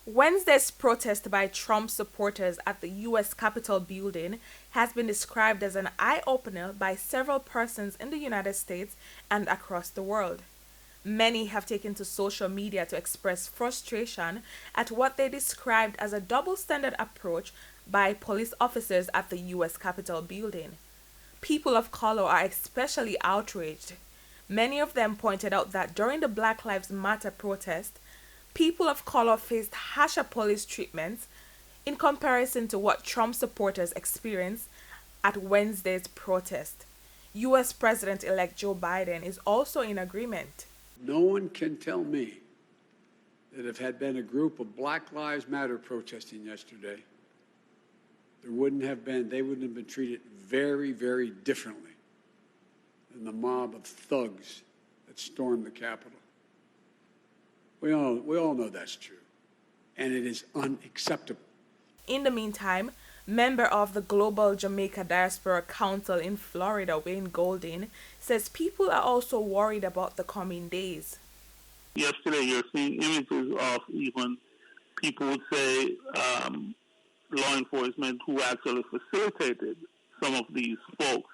Wednesday's protest by Trump supporters at the U.S. Capitol building has been described as an eye-opener by several persons in the United States and across the world. Many have taken to social media to express frustration at what they described as a double standard approach by police officers at the U.S. Capitol building. People of color are especially outraged. Many of them pointed out that during the Black Lives Matter protest, people of color faced harsher police treatments in comparison to what Trump supporters experienced at Wednesday's protest. U.S. President-elect Joe Biden is also in agreement. No one can tell me that if had been a group of Black Lives Matter protesting yesterday, they wouldn't have been treated very, very differently than the mob of thugs that stormed the Capitol. We all know that's true, and it is unacceptable. In the meantime, member of the Global Jamaica Diaspora Council in Florida, Wayne Golding, says people are also worried about the coming days. Yesterday, you're seeing images of even people would say law enforcement who actually facilitated some of these folks.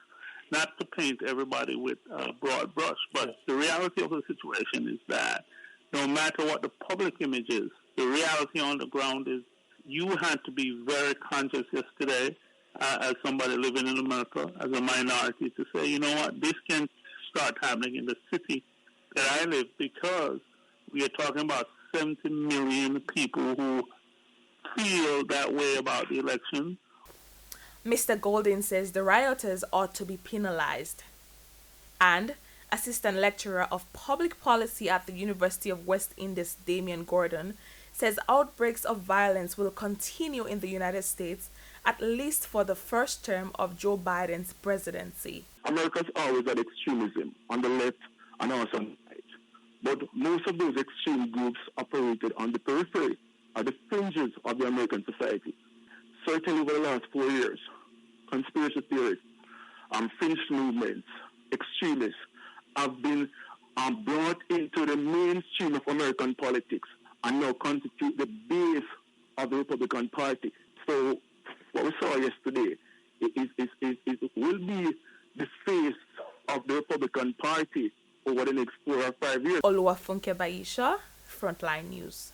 Not to paint everybody with a broad brush, but the reality of the situation is that no matter what the public image is, the reality on the ground is you had to be very conscious yesterday as somebody living in America, as a minority, to say, you know what, this can start happening in the city that I live, because we are talking about 70 million people who feel that way about the election. Mr. Golding says the rioters ought to be penalized. And Assistant Lecturer of Public Policy at the University of West Indies, Damian Gordon, says outbreaks of violence will continue in the United States at least for the first term of Joe Biden's presidency. America's always had extremism on the left and also on the right. But most of those extreme groups operated on the periphery, at the fringes of the American society. Certainly over the last 4 years, conspiracy theorists, fringe movements, extremists have been brought into the mainstream of American politics and now constitute the base of the Republican Party. So what we saw yesterday will be the face of the Republican Party over the next 4 or 5 years. Oluwafunke Baisha, Frontline News.